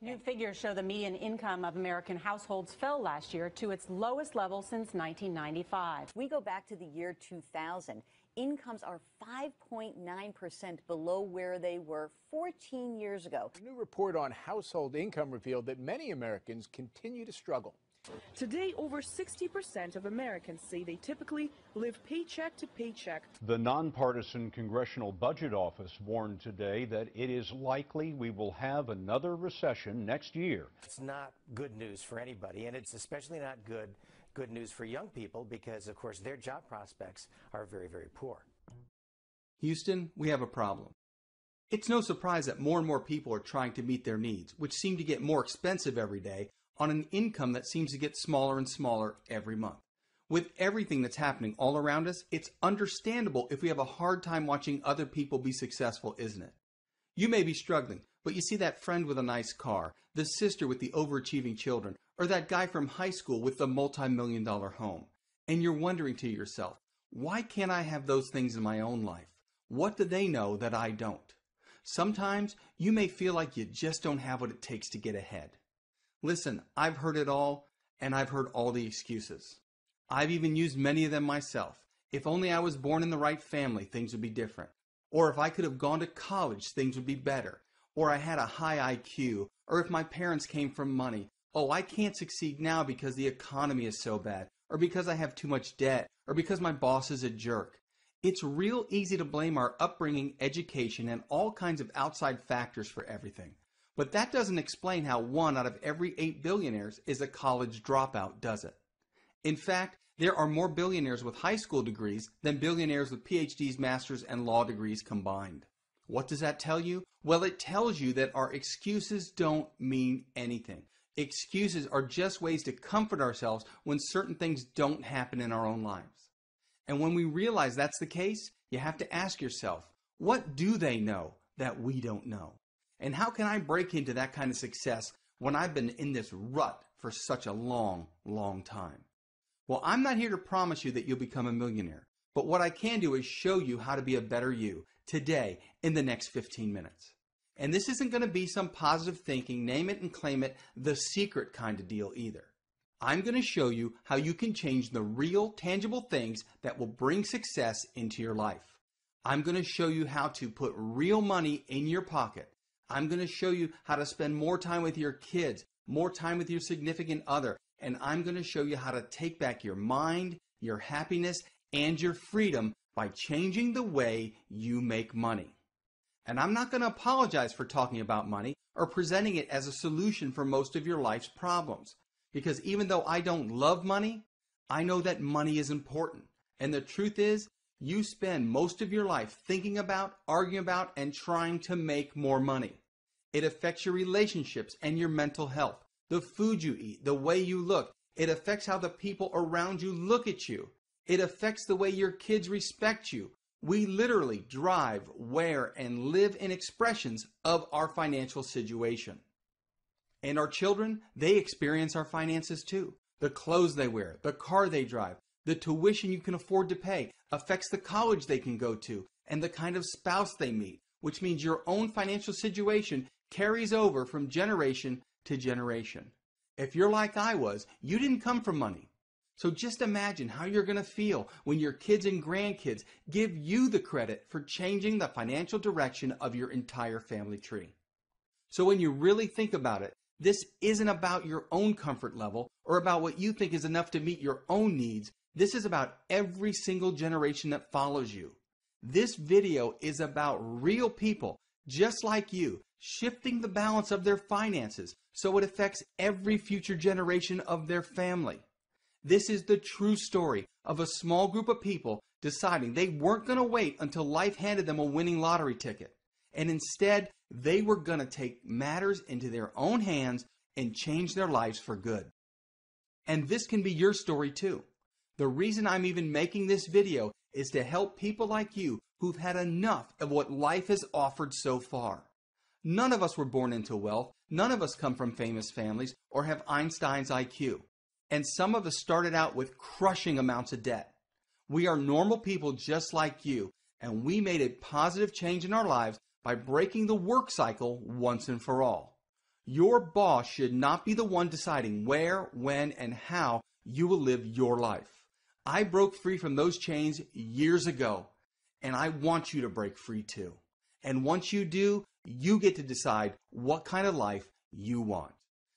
New figures show the median income of American households fell last year to its lowest level since 1995. We go back to the year 2000. Incomes are 5.9% below where they were 14 years ago. A new report on household income revealed that many Americans continue to struggle. Today, over 60% of Americans say they typically live paycheck to paycheck. The nonpartisan Congressional Budget Office warned today that it is likely we will have another recession next year. It's not good news for anybody, and it's especially not good news for young people because, of course, their job prospects are very, very poor. Houston, we have a problem. It's no surprise that more and more people are trying to meet their needs, which seem to get more expensive every day, on an income that seems to get smaller and smaller every month. With everything that's happening all around us, it's understandable if we have a hard time watching other people be successful, isn't it? You may be struggling, but you see that friend with a nice car, the sister with the overachieving children, or that guy from high school with the multi-million-dollar home. And you're wondering to yourself, why can't I have those things in my own life? What do they know that I don't? Sometimes you may feel like you just don't have what it takes to get ahead. Listen, I've heard it all, and I've heard all the excuses. I've even used many of them myself. If only I was born in the right family, things would be different. Or if I could have gone to college, things would be better. Or I had a high IQ. Or if my parents came from money. Oh, I can't succeed now because the economy is so bad. Or because I have too much debt. Or because my boss is a jerk. It's real easy to blame our upbringing, education, and all kinds of outside factors for everything. But that doesn't explain how 1 out of every 8 billionaires is a college dropout, does it? In fact, there are more billionaires with high school degrees than billionaires with PhDs, masters, and law degrees combined. What does that tell you? Well, it tells you that our excuses don't mean anything. Excuses are just ways to comfort ourselves when certain things don't happen in our own lives. And when we realize that's the case, you have to ask yourself, what do they know that we don't know? And how can I break into that kind of success when I've been in this rut for such a long, long time? Well, I'm not here to promise you that you'll become a millionaire, but what I can do is show you how to be a better you today in the next 15 minutes. And this isn't going to be some positive thinking, name it and claim it, the secret kind of deal either. I'm going to show you how you can change the real, tangible things that will bring success into your life. I'm going to show you how to put real money in your pocket. I'm going to show you how to spend more time with your kids, more time with your significant other, and I'm going to show you how to take back your mind, your happiness, and your freedom by changing the way you make money. And I'm not going to apologize for talking about money or presenting it as a solution for most of your life's problems. Because even though I don't love money, I know that money is important. And the truth is, you spend most of your life thinking about, arguing about, and trying to make more money. It affects your relationships and your mental health, the food you eat, the way you look. It affects how the people around you look at you. It affects the way your kids respect you. We literally drive, wear, and live in expressions of our financial situation. And our children, they experience our finances too. The clothes they wear, the car they drive, the tuition you can afford to pay affects the college they can go to and the kind of spouse they meet, which means your own financial situation carries over from generation to generation. If you're like I was, you didn't come from money. So just imagine how you're going to feel when your kids and grandkids give you the credit for changing the financial direction of your entire family tree. So when you really think about it, this isn't about your own comfort level or about what you think is enough to meet your own needs. This is about every single generation that follows you. This video is about real people, just like you, shifting the balance of their finances so it affects every future generation of their family. This is the true story of a small group of people deciding they weren't going to wait until life handed them a winning lottery ticket. And instead, they were going to take matters into their own hands and change their lives for good. And this can be your story too. The reason I'm even making this video is to help people like you who've had enough of what life has offered so far. None of us were born into wealth. None of us come from famous families or have Einstein's IQ. And some of us started out with crushing amounts of debt. We are normal people just like you, and we made a positive change in our lives by breaking the work cycle once and for all. Your boss should not be the one deciding where, when, and how you will live your life. I broke free from those chains years ago, and I want you to break free too. And once you do, you get to decide what kind of life you want.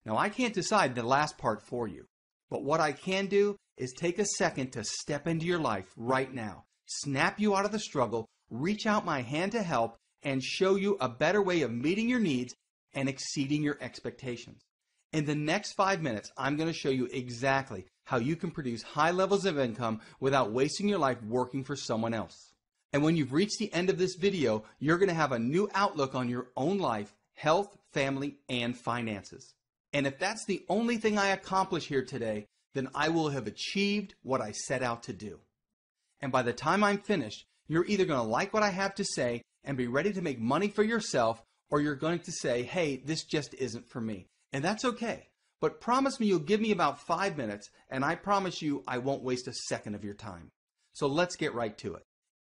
Now, I can't decide the last part for you, but what I can do is take a second to step into your life right now, snap you out of the struggle, reach out my hand to help, and show you a better way of meeting your needs and exceeding your expectations. In the next 5 minutes, I'm going to show you exactly how you can produce high levels of income without wasting your life working for someone else. And when you've reached the end of this video, you're going to have a new outlook on your own life, health, family, and finances. And if that's the only thing I accomplish here today, then I will have achieved what I set out to do. And by the time I'm finished, you're either going to like what I have to say and be ready to make money for yourself, or you're going to say, hey, this just isn't for me. And that's okay. But promise me you'll give me about 5 minutes, and I promise you I won't waste a second of your time. So let's get right to it.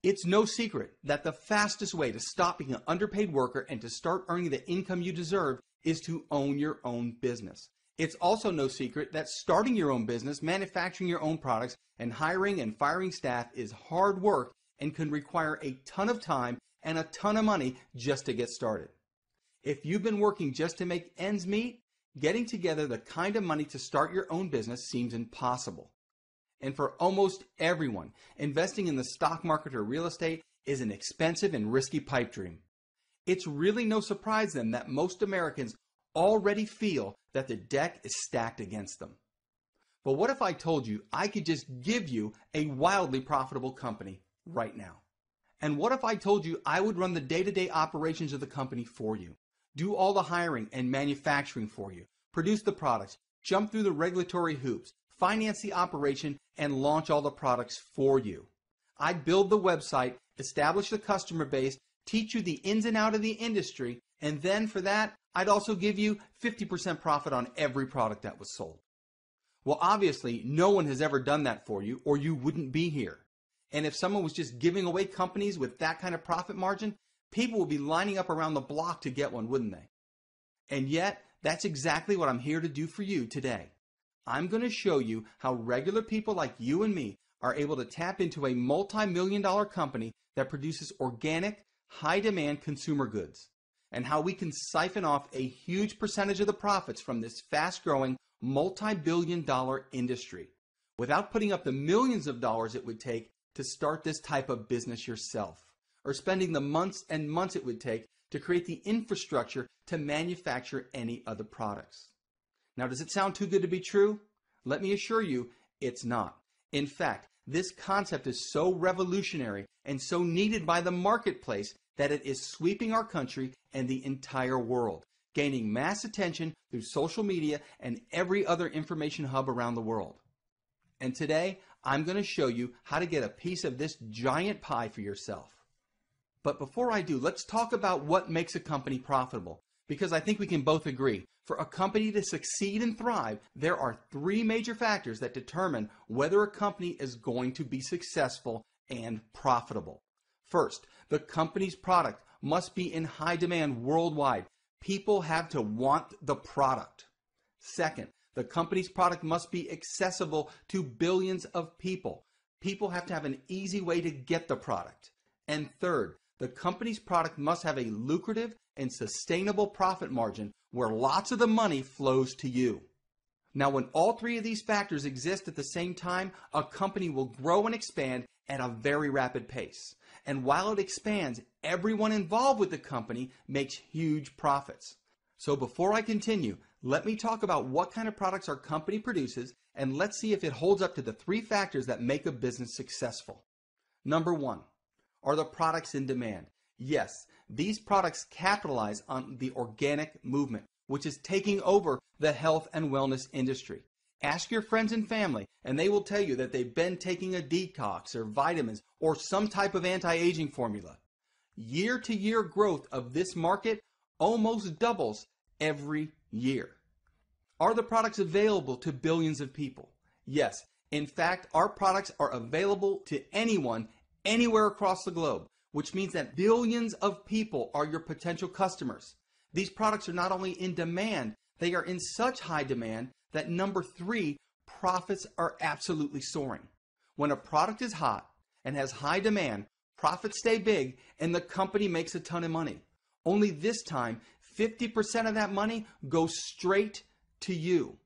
It's no secret that the fastest way to stop being an underpaid worker and to start earning the income you deserve is to own your own business. It's also no secret that starting your own business, manufacturing your own products, and hiring and firing staff is hard work and can require a ton of time and a ton of money just to get started. If you've been working just to make ends meet, getting together the kind of money to start your own business seems impossible. And for almost everyone, investing in the stock market or real estate is an expensive and risky pipe dream. It's really no surprise then that most Americans already feel that the deck is stacked against them. But what if I told you I could just give you a wildly profitable company right now? And what if I told you I would run the day-to-day operations of the company for you, do all the hiring and manufacturing for you, produce the products, jump through the regulatory hoops, finance the operation, and launch all the products for you? I'd build the website, establish the customer base, teach you the ins and outs of the industry, and then for that, I'd also give you 50% profit on every product that was sold. Well, obviously, no one has ever done that for you, or you wouldn't be here. And if someone was just giving away companies with that kind of profit margin, people would be lining up around the block to get one, wouldn't they? And yet, that's exactly what I'm here to do for you today. I'm going to show you how regular people like you and me are able to tap into a multi-million-dollar company that produces organic, high-demand consumer goods, and how we can siphon off a huge percentage of the profits from this fast-growing, multi-billion-dollar industry without putting up the millions of dollars it would take to start this type of business yourself, or spending the months and months it would take to create the infrastructure to manufacture any other products. Now, does it sound too good to be true? Let me assure you, it's not. In fact, this concept is so revolutionary and so needed by the marketplace that it is sweeping our country and the entire world, gaining mass attention through social media and every other information hub around the world. And today, I'm going to show you how to get a piece of this giant pie for yourself. But before I do, let's talk about what makes a company profitable, because I think we can both agree, for a company to succeed and thrive, there are 3 major factors that determine whether a company is going to be successful and profitable. First, the company's product must be in high demand worldwide. People have to want the product. Second, the company's product must be accessible to billions of people. People have to have an easy way to get the product. And third, the company's product must have a lucrative and sustainable profit margin where lots of the money flows to you. Now, when all 3 of these factors exist at the same time, a company will grow and expand at a very rapid pace. And while it expands, everyone involved with the company makes huge profits. So before I continue, let me talk about what kind of products our company produces, and let's see if it holds up to the 3 factors that make a business successful. Number 1, are the products in demand? Yes, these products capitalize on the organic movement, which is taking over the health and wellness industry. Ask your friends and family, and they will tell you that they've been taking a detox or vitamins or some type of anti-aging formula. Year-to-year growth of this market almost doubles every year. Are the products available to billions of people? Yes. In fact, our products are available to anyone, anywhere across the globe, which means that billions of people are your potential customers. These products are not only in demand, they are in such high demand that number 3, profits are absolutely soaring. When a product is hot and has high demand, profits stay big and the company makes a ton of money. Only this time, 50% of that money goes straight to you.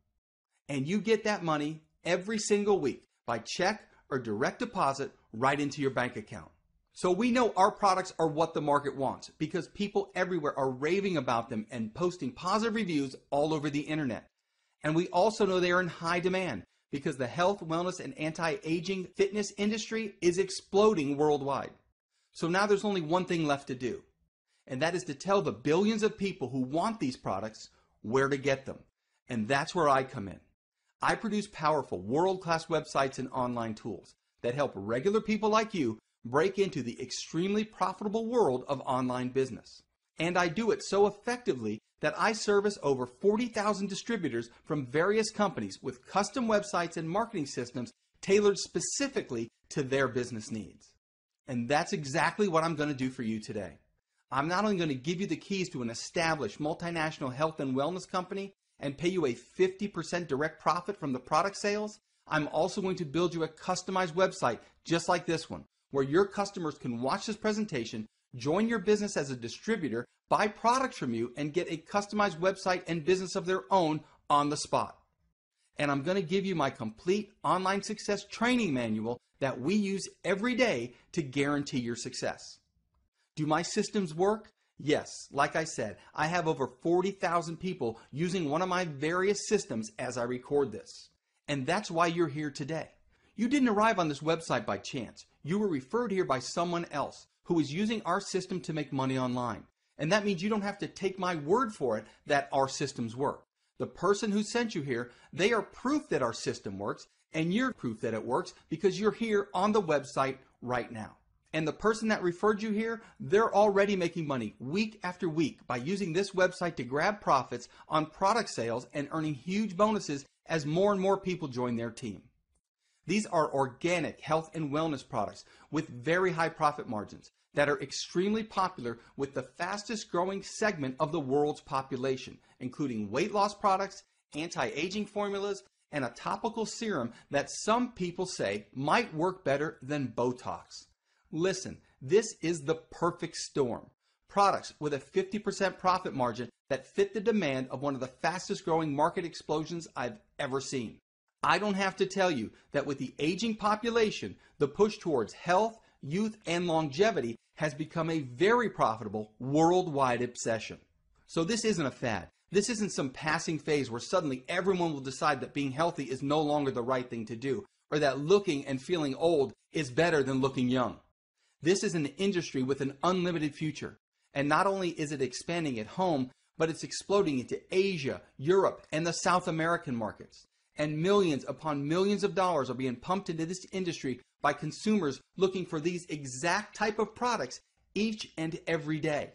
And you get that money every single week by check or direct deposit right into your bank account. So we know our products are what the market wants because people everywhere are raving about them and posting positive reviews all over the internet. And we also know they are in high demand because the health, wellness, and anti-aging fitness industry is exploding worldwide. So now there's only one thing left to do, and that is to tell the billions of people who want these products where to get them. And that's where I come in. I produce powerful, world-class websites and online tools that help regular people like you break into the extremely profitable world of online business. And I do it so effectively that I service over 40,000 distributors from various companies with custom websites and marketing systems tailored specifically to their business needs. And that's exactly what I'm going to do for you today. I'm not only going to give you the keys to an established multinational health and wellness company and pay you a 50% direct profit from the product sales, I'm also going to build you a customized website just like this one, where your customers can watch this presentation, join your business as a distributor, buy products from you, and get a customized website and business of their own on the spot. And I'm going to give you my complete online success training manual that we use every day to guarantee your success. Do my systems work? Yes, like I said, I have over 40,000 people using one of my various systems as I record this. And that's why you're here today. You didn't arrive on this website by chance. You were referred here by someone else who is using our system to make money online. And that means you don't have to take my word for it that our systems work. The person who sent you here, they are proof that our system works, and you're proof that it works because you're here on the website right now. And the person that referred you here, they're already making money week after week by using this website to grab profits on product sales and earning huge bonuses as more and more people join their team. These are organic health and wellness products with very high profit margins that are extremely popular with the fastest growing segment of the world's population, including weight loss products, anti-aging formulas, and a topical serum that some people say might work better than Botox. Listen, this is the perfect storm. Products with a 50% profit margin that fit the demand of one of the fastest growing market explosions I've ever seen. I don't have to tell you that with the aging population, the push towards health, youth, and longevity has become a very profitable worldwide obsession. So this isn't a fad. This isn't some passing phase where suddenly everyone will decide that being healthy is no longer the right thing to do, or that looking and feeling old is better than looking young. This is an industry with an unlimited future. And not only is it expanding at home, but it's exploding into Asia, Europe, and the South American markets. And millions upon millions of dollars are being pumped into this industry by consumers looking for these exact type of products each and every day.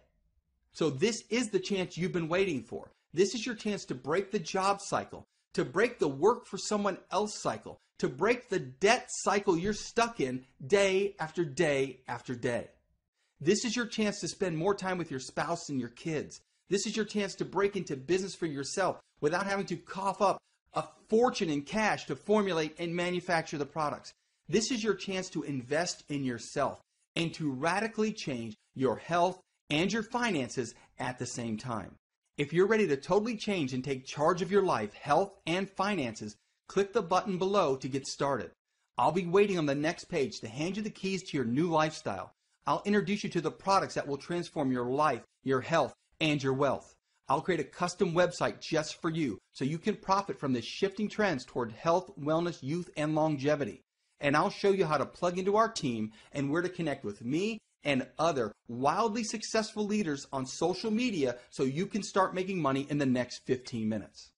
So this is the chance you've been waiting for. This is your chance to break the job cycle, to break the work for someone else cycle, to break the debt cycle you're stuck in day after day after day. This is your chance to spend more time with your spouse and your kids. This is your chance to break into business for yourself without having to cough up a fortune in cash to formulate and manufacture the products. This is your chance to invest in yourself and to radically change your health and your finances at the same time. If you're ready to totally change and take charge of your life, health, and finances, click the button below to get started. I'll be waiting on the next page to hand you the keys to your new lifestyle. I'll introduce you to the products that will transform your life, your health, and your wealth. I'll create a custom website just for you so you can profit from the shifting trends toward health, wellness, youth, and longevity. And I'll show you how to plug into our team and where to connect with me and other wildly successful leaders on social media so you can start making money in the next 15 minutes.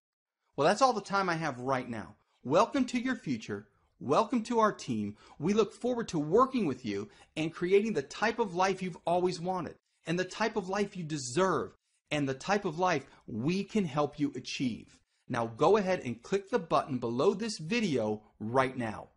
Well, that's all the time I have right now. Welcome to your future. Welcome to our team. We look forward to working with you and creating the type of life you've always wanted and the type of life you deserve and the type of life we can help you achieve. Now go ahead and click the button below this video right now.